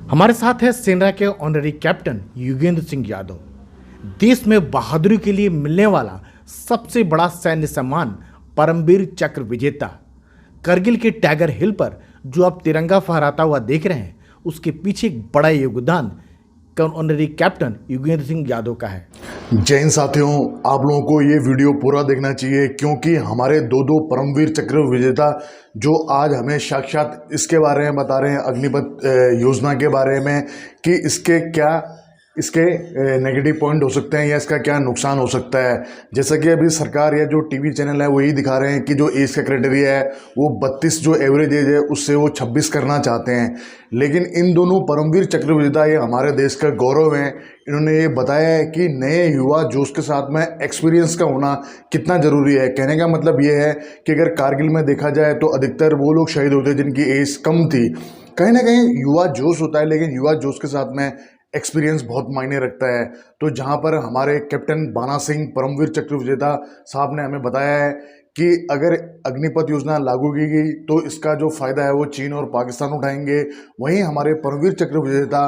हमारे साथ है सेना के ऑनरी कैप्टन योगेंद्र सिंह यादव। देश में बहादुरी के लिए मिलने वाला सबसे बड़ा सैन्य सम्मान परमवीर चक्र विजेता करगिल के टाइगर हिल पर जो आप तिरंगा फहराता हुआ देख रहे हैं, उसके पीछे एक बड़ा योगदान ऑनरी कैप्टन योगेंद्र सिंह यादव का है। जय हिंद साथियों, आप लोगों को ये वीडियो पूरा देखना चाहिए क्योंकि हमारे दो परमवीर चक्र विजेता जो आज हमें साक्षात इसके बारे में बता रहे हैं, अग्निपथ योजना के बारे में कि इसके नेगेटिव पॉइंट हो सकते हैं या इसका क्या नुकसान हो सकता है। जैसा कि अभी सरकार या जो टीवी चैनल है वो यही दिखा रहे हैं कि जो एज का क्राइटेरिया है वो 32 जो एवरेज एज है उससे वो 26 करना चाहते हैं, लेकिन इन दोनों परमवीर चक्र विजेता ये हमारे देश का गौरव हैं। इन्होंने ये बताया है कि नए युवा जोश के साथ में एक्सपीरियंस का होना कितना ज़रूरी है। कहने का मतलब ये है कि अगर कारगिल में देखा जाए तो अधिकतर वो लोग शहीद होते जिनकी एज कम थी। कहीं ना कहीं युवा जोश होता है, लेकिन युवा जोश के साथ में एक्सपीरियंस बहुत मायने रखता है। तो जहां पर हमारे कैप्टन बाना सिंह परमवीर चक्र विजेता साहब ने हमें बताया है कि अगर अग्निपथ योजना लागू की गई तो इसका जो फ़ायदा है वो चीन और पाकिस्तान उठाएंगे। वहीं हमारे परमवीर चक्र विजेता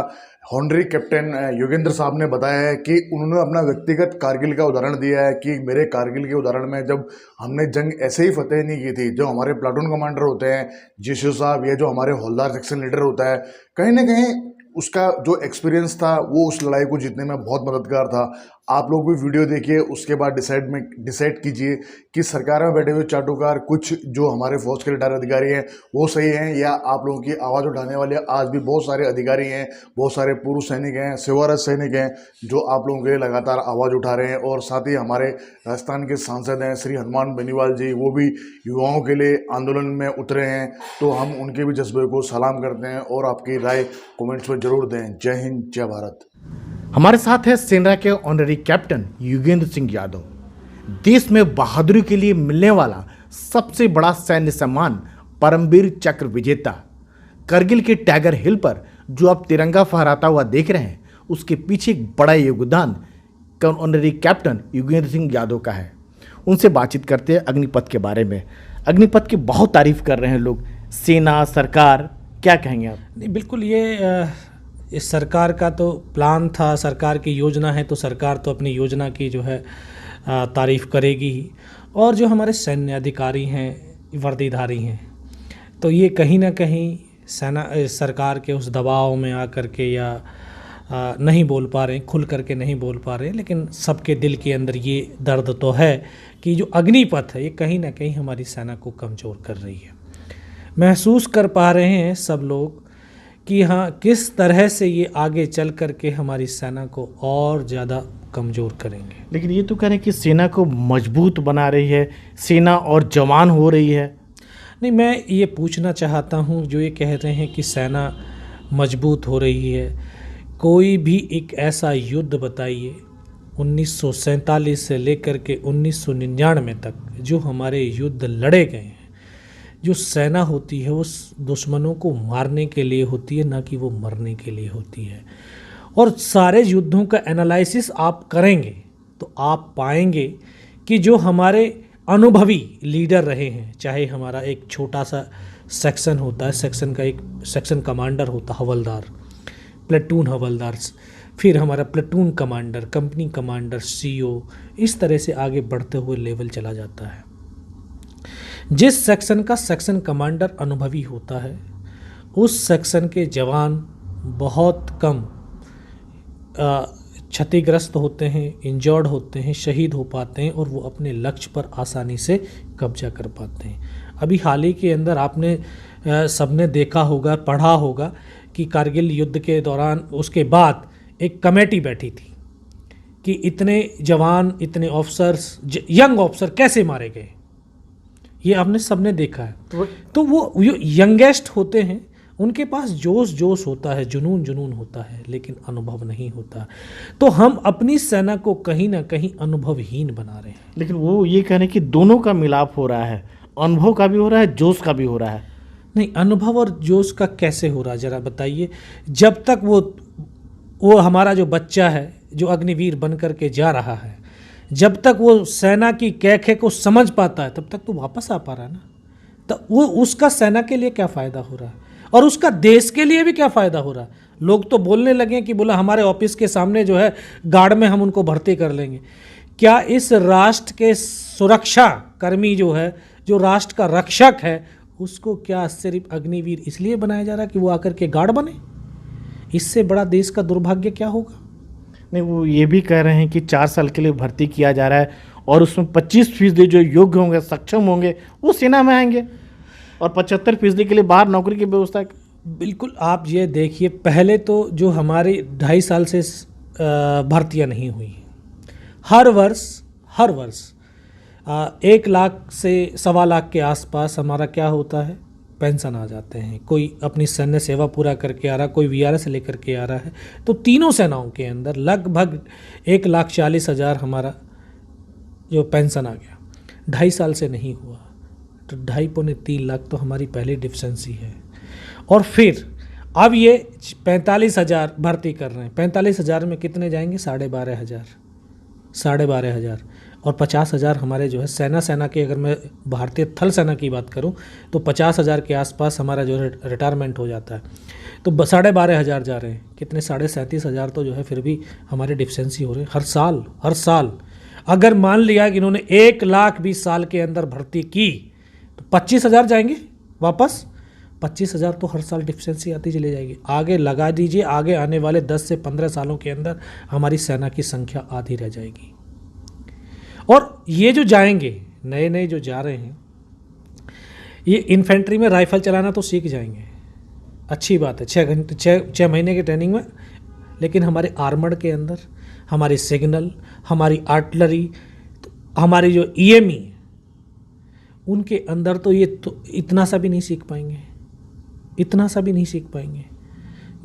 हॉनरी कैप्टन योगेंद्र साहब ने बताया है कि उन्होंने अपना व्यक्तिगत कारगिल का उदाहरण दिया है कि मेरे कारगिल के उदाहरण में जब हमने जंग ऐसे ही फतेह नहीं की थी, जो हमारे प्लाटून कमांडर होते हैं जीशो साहब या जो हमारे हौलदार सेक्शन लीडर होता है, कहीं ना कहीं उसका जो एक्सपीरियंस था वो उस लड़ाई को जीतने में बहुत मददगार था। आप लोग भी वीडियो देखिए, उसके बाद डिसाइड कीजिए कि सरकार में बैठे हुए चाटुकार कुछ जो हमारे फौज के रिटायर अधिकारी हैं वो सही हैं या आप लोगों की आवाज़ उठाने वाले आज भी बहुत सारे अधिकारी हैं, बहुत सारे पूर्व सैनिक हैं, सेवारत सैनिक हैं जो आप लोगों के लिए लगातार आवाज़ उठा रहे हैं। और साथ ही हमारे राजस्थान के सांसद हैं श्री हनुमान बेनीवाल जी, वो भी युवाओं के लिए आंदोलन में उतरे हैं। तो हम उनके भी जज्बे को सलाम करते हैं और आपकी राय कमेंट्स में जरूर दें। जय हिंद, जय भारत। हमारे साथ है सेना के ऑनरी कैप्टन योगेंद्र सिंह यादव। देश में बहादुरी के लिए मिलने वाला सबसे बड़ा सैन्य सम्मान परमवीर चक्र विजेता करगिल के टाइगर हिल पर जो आप तिरंगा फहराता हुआ देख रहे हैं, उसके पीछे एक बड़ा योगदान ऑनरी कैप्टन योगेंद्र सिंह यादव का है। उनसे बातचीत करते हैं अग्निपथ के बारे में। अग्निपथ की बहुत तारीफ कर रहे हैं लोग, सेना, सरकार, क्या कहेंगे आप? नहीं, बिल्कुल ये इस सरकार का तो प्लान था, सरकार की योजना है, तो सरकार तो अपनी योजना की जो है तारीफ़ करेगी ही। और जो हमारे सैन्य अधिकारी हैं, वर्दीधारी हैं, तो ये कहीं ना कहीं सरकार के उस दबाव में आकर के या नहीं बोल पा रहे हैं, खुल करके नहीं बोल पा रहे हैं, लेकिन सबके दिल के अंदर ये दर्द तो है कि जो अग्निपथ है ये कहीं ना कहीं हमारी सेना को कमज़ोर कर रही है। महसूस कर पा रहे हैं सब लोग कि हाँ, किस तरह से ये आगे चल कर के हमारी सेना को और ज़्यादा कमज़ोर करेंगे। लेकिन ये तो कह रहे हैं कि सेना को मजबूत बना रही है, सेना और जवान हो रही है। नहीं, मैं ये पूछना चाहता हूँ, जो ये कह रहे हैं कि सेना मजबूत हो रही है, कोई भी एक ऐसा युद्ध बताइए 1947 से लेकर के 1999 तक जो हमारे युद्ध लड़े गए हैं। जो सेना होती है वो दुश्मनों को मारने के लिए होती है, ना कि वो मरने के लिए होती है। और सारे युद्धों का एनालिसिस आप करेंगे तो आप पाएंगे कि जो हमारे अनुभवी लीडर रहे हैं, चाहे हमारा एक छोटा सा सेक्शन होता है, सेक्शन का एक सेक्शन कमांडर होता है, हवलदार, प्लेटून हवलदार, फिर हमारा platoon commander, company commander, CO, इस तरह से आगे बढ़ते हुए लेवल चला जाता है। जिस सेक्शन का सेक्शन कमांडर अनुभवी होता है उस सेक्शन के जवान बहुत कम क्षतिग्रस्त होते हैं, इंजर्ड होते हैं, शहीद हो पाते हैं और वो अपने लक्ष्य पर आसानी से कब्जा कर पाते हैं। अभी हाल ही के अंदर आपने सबने देखा होगा, पढ़ा होगा कि कारगिल युद्ध के दौरान उसके बाद एक कमेटी बैठी थी कि इतने जवान, इतने ऑफिसर्स, यंग ऑफिसर कैसे मारे गए, ये आपने सबने देखा है। तो वो यंगेस्ट होते हैं, उनके पास जोश होता है, जुनून होता है, लेकिन अनुभव नहीं होता। तो हम अपनी सेना को कहीं ना कहीं अनुभवहीन बना रहे हैं। लेकिन वो ये कह रहे हैं कि दोनों का मिलाप हो रहा है, अनुभव का भी हो रहा है, जोश का भी हो रहा है। नहीं, अनुभव और जोश का कैसे हो रहा है ज़रा बताइए। जब तक वो हमारा जो बच्चा है जो अग्निवीर बन कर के जा रहा है, जब तक वो सेना की कैखे को समझ पाता है तब तक तो वापस आ पा रहा है ना। तो वो उसका सेना के लिए क्या फ़ायदा हो रहा है और उसका देश के लिए भी क्या फ़ायदा हो रहा है। लोग तो बोलने लगे कि बोला हमारे ऑफिस के सामने जो है गार्ड में हम उनको भर्ती कर लेंगे। क्या इस राष्ट्र के सुरक्षा कर्मी जो है, जो राष्ट्र का रक्षक है, उसको क्या सिर्फ अग्निवीर इसलिए बनाया जा रहा है कि वो आकर के गार्ड बने? इससे बड़ा देश का दुर्भाग्य क्या होगा? नहीं, वो ये भी कह रहे हैं कि 4 साल के लिए भर्ती किया जा रहा है और उसमें 25% जो योग्य होंगे, सक्षम होंगे, वो सेना में आएंगे और 75% के लिए बाहर नौकरी की व्यवस्था। बिल्कुल, आप ये देखिए, पहले तो जो हमारी 2.5 साल से भर्तियां नहीं हुई, हर वर्ष 1 लाख से 1.25 लाख के आसपास हमारा क्या होता है, पेंशन आ जाते हैं। कोई अपनी सैन्य सेवा पूरा करके आ रहा, कोई वीआरएस लेकर के आ रहा है। तो तीनों सेनाओं के अंदर लगभग 1,40,000 हमारा जो पेंशन आ गया। 2.5 साल से नहीं हुआ, तो 2.5-3 लाख तो हमारी पहली डिफिशेंसी है। और फिर अब ये 45,000 भर्ती कर रहे हैं। 45,000 में कितने जाएंगे? 12,500 और 50,000 हमारे जो है सेना की, अगर मैं भारतीय थल सेना की बात करूं तो 50,000 के आसपास हमारा जो है रिटायरमेंट हो जाता है। तो 12,500 जा रहे हैं, कितने 37,500 तो जो है फिर भी हमारे डिफिशेंसी हो रहे हैं हर साल। अगर मान लिया कि इन्होंने 1 लाख 20 साल के अंदर भर्ती की तो 25,000 जाएंगे वापस। 25,000 तो हर साल डिफिशेंसी आती चली जाएगी। आगे लगा दीजिए, आगे आने वाले 10 से 15 सालों के अंदर हमारी सेना की संख्या आधी रह जाएगी। और ये जो जाएंगे, नए जो जा रहे हैं, ये इन्फेंट्री में राइफल चलाना तो सीख जाएंगे, अच्छी बात है, 6 महीने की ट्रेनिंग में। लेकिन हमारे आर्मर्ड के अंदर हमारी सिग्नल, हमारी आर्टिलरी, हमारी जो ईएमई, उनके अंदर तो ये तो इतना सा भी नहीं सीख पाएंगे।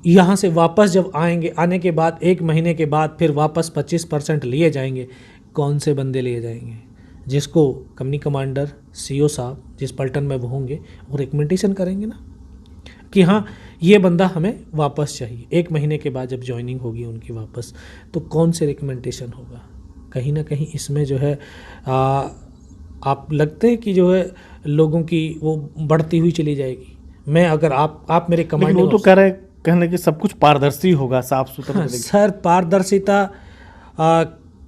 यहाँ से वापस जब आएंगे, आने के बाद 1 महीने के बाद फिर वापस 25% लिए जाएंगे। कौन से बंदे लिए जाएंगे? जिसको कंपनी कमांडर, सीओ साहब जिस पलटन में वो होंगे, वो रिकमेंडेशन करेंगे ना कि हाँ ये बंदा हमें वापस चाहिए। 1 महीने के बाद जब ज्वाइनिंग होगी उनकी वापस, तो कौन से रिकमेंडेशन होगा? कहीं ना कहीं इसमें जो है आप लगते हैं कि जो है लोगों की वो बढ़ती हुई चली जाएगी। मैं अगर आप मेरे कमांडिंग, वो तो कह रहे कहने कि सब कुछ पारदर्शी होगा, साफ सुथरा। हाँ, सर पारदर्शिता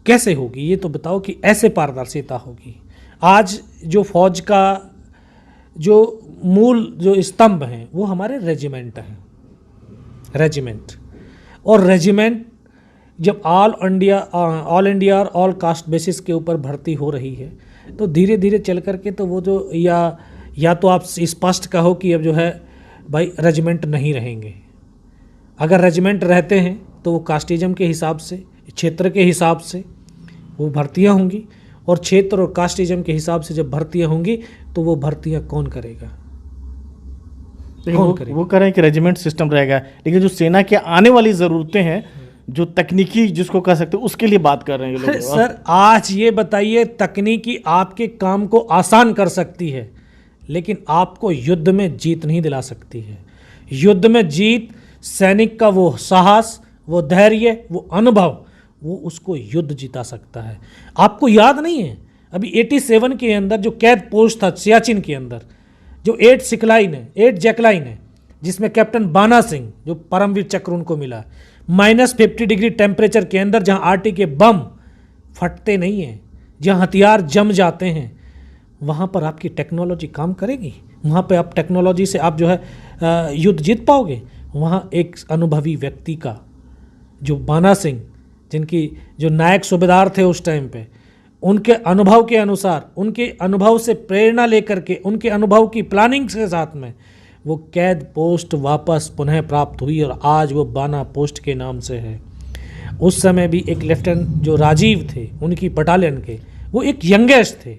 कैसे होगी ये तो बताओ कि ऐसे पारदर्शिता होगी। आज जो फौज का जो मूल जो स्तंभ हैं वो हमारे रेजिमेंट हैं। और रेजिमेंट जब ऑल इंडिया और ऑल कास्ट बेसिस के ऊपर भर्ती हो रही है, तो धीरे धीरे चल करके तो वो जो या तो आप स्पष्ट कहो कि अब जो है भाई रेजिमेंट नहीं रहेंगे। अगर रेजिमेंट रहते हैं तो वो कास्टिज्म के हिसाब से, क्षेत्र के हिसाब से वो भर्तियां होंगी, और क्षेत्र और कास्टिज्म के हिसाब से जब भर्तियां होंगी तो वो भर्तियां कौन करेगा? वो कह रहे हैं कि रेजिमेंट सिस्टम रहेगा, लेकिन जो सेना के आने वाली ज़रूरतें हैं, जो तकनीकी जिसको कह सकते हैं, उसके लिए बात कर रहे हैं ये लोग। सर आज ये बताइए, तकनीकी आपके काम को आसान कर सकती है, लेकिन आपको युद्ध में जीत नहीं दिला सकती है। युद्ध में जीत सैनिक का वो साहस, वो धैर्य, वो अनुभव, वो उसको युद्ध जिता सकता है। आपको याद नहीं है अभी 87 के अंदर जो कैद पोस्ट था सियाचिन के अंदर, जो 8 जैकलाइन है, जिसमें कैप्टन बाना सिंह जो परमवीर चक्र उनको मिला, -50 डिग्री टेम्परेचर के अंदर, जहां आरटी के बम फटते नहीं हैं, जहां हथियार जम जाते हैं, वहां पर आपकी टेक्नोलॉजी काम करेगी? वहां पे आप टेक्नोलॉजी से आप जो है युद्ध जीत पाओगे? वहां एक अनुभवी व्यक्ति का, जो बाना सिंह, जिनकी जो नायक सूबेदार थे उस टाइम पे, उनके अनुभव के अनुसार, उनके अनुभव से प्रेरणा लेकर के, उनके अनुभव की प्लानिंग के साथ में वो कैद पोस्ट वापस पुनः प्राप्त हुई, और आज वो बाना पोस्ट के नाम से है। उस समय भी एक लेफ्टिनेंट जो राजीव थे उनकी बटालियन के, वो एक यंगेस्ट थे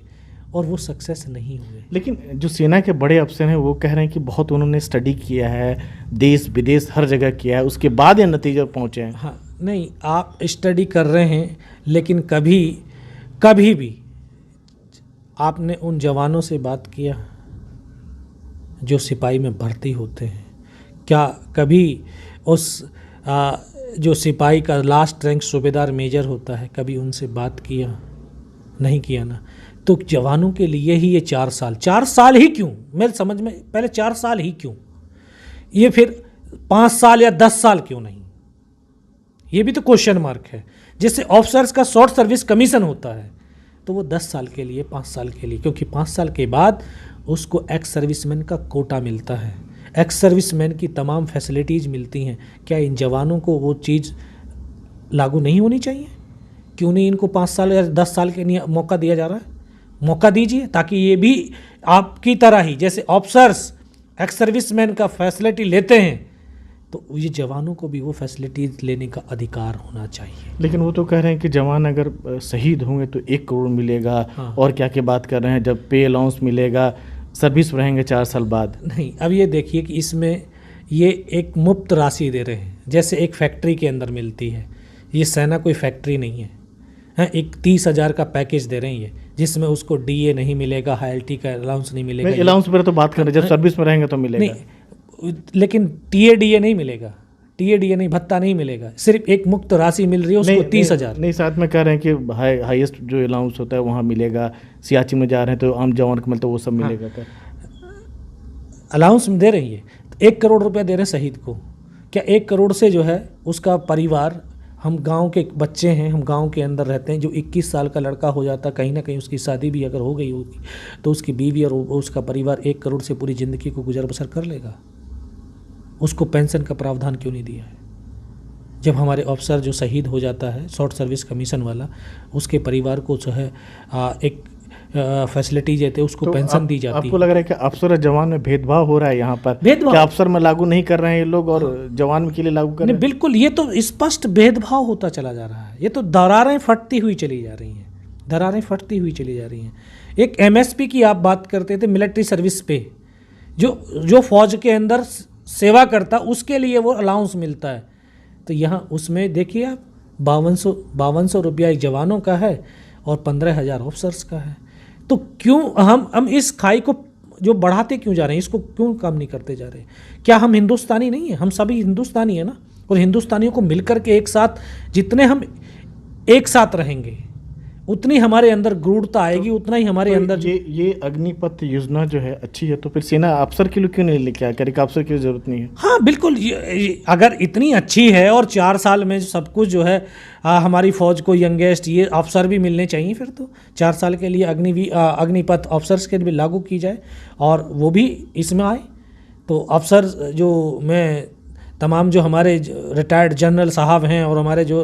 और वो सक्सेस नहीं हुए। लेकिन जो सेना के बड़े अफसर हैं वो कह रहे हैं कि बहुत उन्होंने स्टडी किया है, देश विदेश हर जगह किया है, उसके बाद ये नतीजे पहुँचे हैं। हाँ, नहीं, आप स्टडी कर रहे हैं, लेकिन कभी भी आपने उन जवानों से बात किया जो सिपाही में भर्ती होते हैं? क्या कभी उस जो सिपाही का लास्ट रैंक सूबेदार मेजर होता है, कभी उनसे बात किया? नहीं किया ना। तो जवानों के लिए ही ये 4 साल ही क्यों? मेरे समझ में पहले 4 साल ही क्यों? ये फिर 5 साल या 10 साल क्यों नहीं? ये भी तो क्वेश्चन मार्क है। जैसे ऑफिसर्स का शॉर्ट सर्विस कमीशन होता है तो वो 10 साल के लिए, 5 साल के लिए, क्योंकि 5 साल के बाद उसको एक्स सर्विसमैन का कोटा मिलता है, एक्स सर्विसमैन की तमाम फैसिलिटीज़ मिलती हैं। क्या इन जवानों को वो चीज़ लागू नहीं होनी चाहिए? क्यों नहीं इनको 5 साल या 10 साल के लिए मौका दिया जा रहा है? मौका दीजिए, ताकि ये भी आपकी तरह ही, जैसे ऑफिसर्स एक्स सर्विसमैन का फैसिलिटी लेते हैं, तो ये जवानों को भी वो फैसिलिटीज लेने का अधिकार होना चाहिए। लेकिन वो तो कह रहे हैं कि जवान अगर शहीद होंगे तो 1 करोड़ मिलेगा। हाँ। और क्या क्या बात कर रहे हैं, जब पे अलाउंस मिलेगा, सर्विस में रहेंगे 4 साल बाद। नहीं, अब ये देखिए कि इसमें ये एक मुफ्त राशि दे रहे हैं, जैसे एक फैक्ट्री के अंदर मिलती है। ये सेना कोई फैक्ट्री नहीं है, हैं? एक 30,000 का पैकेज दे रहे हैं ये, जिसमें उसको डीए नहीं मिलेगा, हायल्टी का अलाउंस नहीं मिलेगा। अलाउंस पर तो बात कर रहे हैं, जब सर्विस में रहेंगे तो मिलेगा। नहीं, लेकिन टीएडीए नहीं मिलेगा, टीएडीए नहीं, भत्ता नहीं मिलेगा, सिर्फ एक मुफ्त राशि मिल रही है उसको 30,000। नहीं, साथ में कह रहे हैं कि हाईएस्ट जो अलाउंस होता है वहाँ मिलेगा। सियाचिन में जा रहे हैं तो आम जवान को मिलता है, वो सब मिलेगा क्या? अलाउंस दे रही है, 1 करोड़ रुपया दे रहे हैं शहीद को। क्या 1 करोड़ से जो है उसका परिवार, हम गांव के बच्चे हैं, हम गांव के अंदर रहते हैं, जो 21 साल का लड़का हो जाता, कहीं ना कहीं उसकी शादी भी अगर हो गई होगी तो उसकी बीवी और उसका परिवार 1 करोड़ से पूरी ज़िंदगी को गुजर बसर कर लेगा? उसको पेंशन का प्रावधान क्यों नहीं दिया है? जब हमारे अफसर जो शहीद हो जाता है, शॉर्ट सर्विस कमीशन वाला, उसके परिवार को जो है एक फैसिलिटी देते, उसको तो पेंशन दी जाती आपको है। लग रहा है कि अफसर और जवान में भेदभाव हो रहा है यहाँ पर? भेदभाव? क्या अफसर में लागू नहीं कर रहे हैं ये लोग और जवान के लिए लागू कर रहे नहीं, हैं? बिल्कुल, ये तो स्पष्ट भेदभाव होता चला जा रहा है। ये तो दरारें फटती हुई चली जा रही हैं, दरारें फटती हुई चली जा रही हैं। एक एमएसपी की आप बात करते थे, मिलिट्री सर्विस पे, जो फौज के अंदर सेवा करता उसके लिए वो अलाउंस मिलता है। तो यहाँ उसमें देखिए आप 5200 रुपया एक जवानों का है और 15,000 ऑफिसर्स का है। तो क्यों हम इस खाई को जो बढ़ाते क्यों जा रहे हैं, इसको क्यों कम नहीं करते जा रहे हैं? क्या हम हिंदुस्तानी नहीं हैं? हम सभी हिंदुस्तानी हैं ना। और हिंदुस्तानियों को मिलकर के एक साथ, जितने हम एक साथ रहेंगे उतनी हमारे अंदर गूढ़ता आएगी, उतना ही हमारे तो अंदर ये अग्निपथ योजना जो है अच्छी है, तो फिर सेना अफसर के लिए क्यों नहीं लेके आया? क्या अफसर की जरूरत नहीं है? हाँ बिल्कुल, अगर इतनी अच्छी है और 4 साल में सब कुछ जो है हमारी फौज को यंगेस्ट ये अफसर भी मिलने चाहिए, फिर तो 4 साल के लिए अग्निपथ अफसर्स के भी लागू की जाए और वो भी इसमें आए। तो अफसर जो मैं तमाम जो हमारे रिटायर्ड जनरल साहब हैं और हमारे जो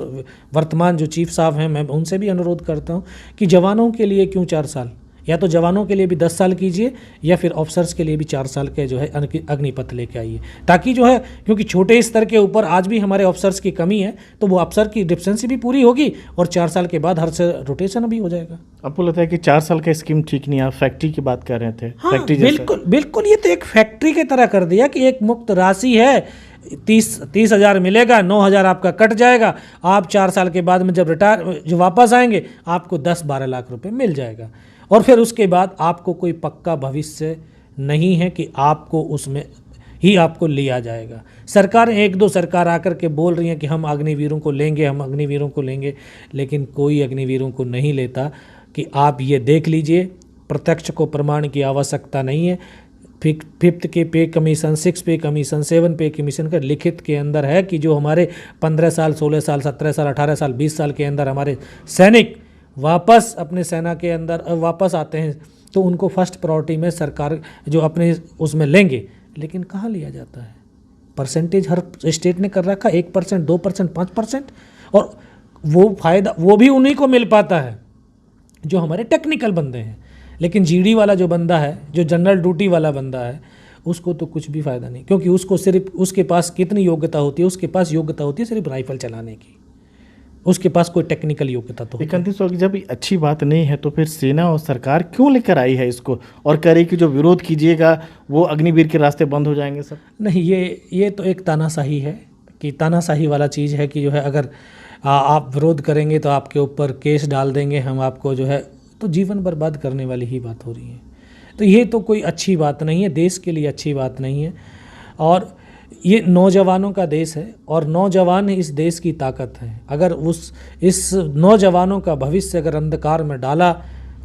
वर्तमान जो चीफ साहब हैं, मैं उनसे भी अनुरोध करता हूं कि जवानों के लिए क्यों 4 साल, या तो जवानों के लिए भी 10 साल कीजिए या फिर ऑफिसर्स के लिए भी 4 साल के जो है अग्निपथ लेके आइए, ताकि जो है, क्योंकि छोटे स्तर के ऊपर आज भी हमारे ऑफिसर्स की कमी है, तो वो अफसर की डिफिशेंसी भी पूरी होगी और 4 साल के बाद हर से रोटेशन भी हो जाएगा। आपको लगता है कि 4 साल का स्कीम ठीक नहीं है? आप फैक्ट्री की बात कर रहे थे। हाँ, फैक्ट्री जैसा। बिल्कुल बिल्कुल, ये तो एक फैक्ट्री की तरह कर दिया कि एक मुफ्त राशि है, 30,000 मिलेगा, 9,000 आपका कट जाएगा, आप 4 साल के बाद में जब रिटायर जो वापस आएंगे आपको 10-12 लाख रुपए मिल जाएगा। और फिर उसके बाद आपको कोई पक्का भविष्य नहीं है कि आपको उसमें ही आपको लिया जाएगा। सरकार 1-2 सरकार आकर के बोल रही हैं कि हम अग्निवीरों को लेंगे, हम अग्निवीरों को लेंगे, लेकिन कोई अग्निवीरों को नहीं लेता। कि आप ये देख लीजिए, प्रत्यक्ष को प्रमाण की आवश्यकता नहीं है। 5th के पे कमीशन, 6 पे कमीशन, 7 पे कमीशन का लिखित के अंदर है कि जो हमारे 15 साल, 16 साल, 17 साल, 18 साल, 20 साल के अंदर हमारे सैनिक वापस अपने सेना के अंदर वापस आते हैं तो उनको फर्स्ट प्रायोरिटी में सरकार जो अपने उसमें लेंगे। लेकिन कहाँ लिया जाता है? परसेंटेज हर स्टेट ने कर रखा, 1%, 2%, 5%, और वो फायदा वो भी उन्हीं को मिल पाता है जो हमारे टेक्निकल बंदे हैं। लेकिन जीडी वाला जो बंदा है, जो जनरल ड्यूटी वाला बंदा है, उसको तो कुछ भी फ़ायदा नहीं, क्योंकि उसको सिर्फ उसके पास कितनी योग्यता होती है? उसके पास योग्यता होती है सिर्फ राइफल चलाने की, उसके पास कोई टेक्निकल योग्यता तो लेकिन जब अच्छी बात नहीं है तो फिर सेना और सरकार क्यों लेकर आई है इसको और कह रही कि जो विरोध कीजिएगा वो अग्निवीर के रास्ते बंद हो जाएंगे सब? नहीं, ये तो एक तानाशाही है कि तानाशाही वाला चीज़ है कि जो है अगर आप विरोध करेंगे तो आपके ऊपर केस डाल देंगे, हम आपको जो है, तो जीवन बर्बाद करने वाली ही बात हो रही है। तो ये तो कोई अच्छी बात नहीं है, देश के लिए अच्छी बात नहीं है। और ये नौजवानों का देश है और नौजवान इस देश की ताकत है। अगर इस नौजवानों का भविष्य अगर अंधकार में डाला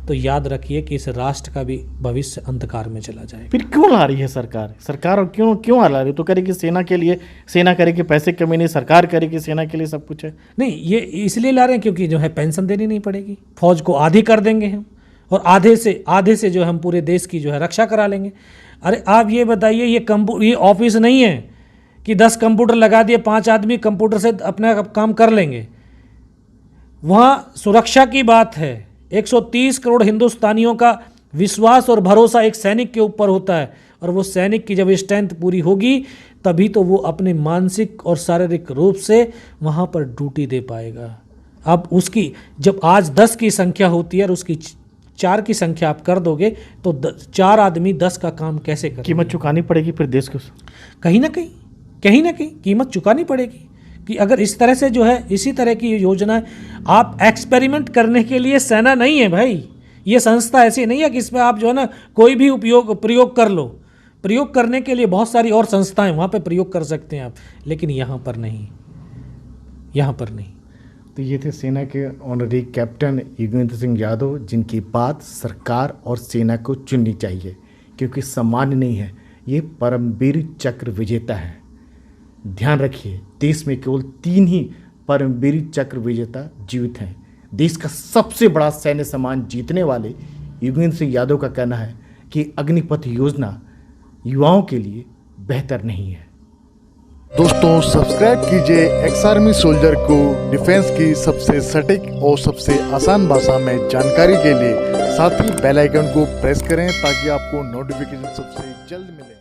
तो याद रखिए कि इस राष्ट्र का भी भविष्य अंधकार में चला जाएगा। फिर क्यों ला रही है सरकार और क्यों ला रही है? तो करेगी सेना के लिए, सेना करेगी पैसे कमी नहीं, सरकार करेगी सेना के लिए सब कुछ है। नहीं, ये इसलिए ला रहे हैं क्योंकि जो है पेंशन देनी नहीं पड़ेगी, फौज को आधी कर देंगे हम, और आधे से जो है हम पूरे देश की जो है रक्षा करा लेंगे। अरे आप ये बताइए, ये ऑफिस नहीं है कि 10 कंप्यूटर लगा दिए, 5 आदमी कंप्यूटर से अपना काम कर लेंगे। वहाँ सुरक्षा की बात है। 130 करोड़ हिंदुस्तानियों का विश्वास और भरोसा एक सैनिक के ऊपर होता है, और वो सैनिक की जब स्ट्रेंथ पूरी होगी तभी तो वो अपने मानसिक और शारीरिक रूप से वहाँ पर ड्यूटी दे पाएगा। अब उसकी जब आज 10 की संख्या होती है और उसकी 4 की संख्या आप कर दोगे तो 4 आदमी 10 का काम कैसे करेंगे? कीमत चुकानी पड़ेगी फिर देश को, कहीं ना कहीं कीमत चुकानी पड़ेगी। कि अगर इस तरह से जो है इसी तरह की योजना, आप एक्सपेरिमेंट करने के लिए सेना नहीं है भाई, ये संस्था ऐसी नहीं है कि इसमें आप जो है ना कोई भी प्रयोग कर लो। प्रयोग करने के लिए बहुत सारी और संस्थाएं वहाँ पे प्रयोग कर सकते हैं आप, लेकिन यहाँ पर नहीं। तो ये थे सेना के ऑनरी कैप्टन युगेंद्र सिंह यादव, जिनकी बात सरकार और सेना को चुननी चाहिए, क्योंकि सामान्य नहीं है, ये परमवीर चक्र विजेता है। ध्यान रखिए, देश में केवल 3 ही परमवीर चक्र विजेता जीवित हैं। देश का सबसे बड़ा सैन्य सम्मान जीतने वाले युगेंद्र सिंह यादव का कहना है कि अग्निपथ योजना युवाओं के लिए बेहतर नहीं है। दोस्तों सब्सक्राइब कीजिए एक्स आर्मी सोल्जर को डिफेंस की सबसे सटीक और सबसे आसान भाषा में जानकारी के लिए। साथ ही बेल आइकन को प्रेस करें ताकि आपको नोटिफिकेशन सबसे जल्द मिले।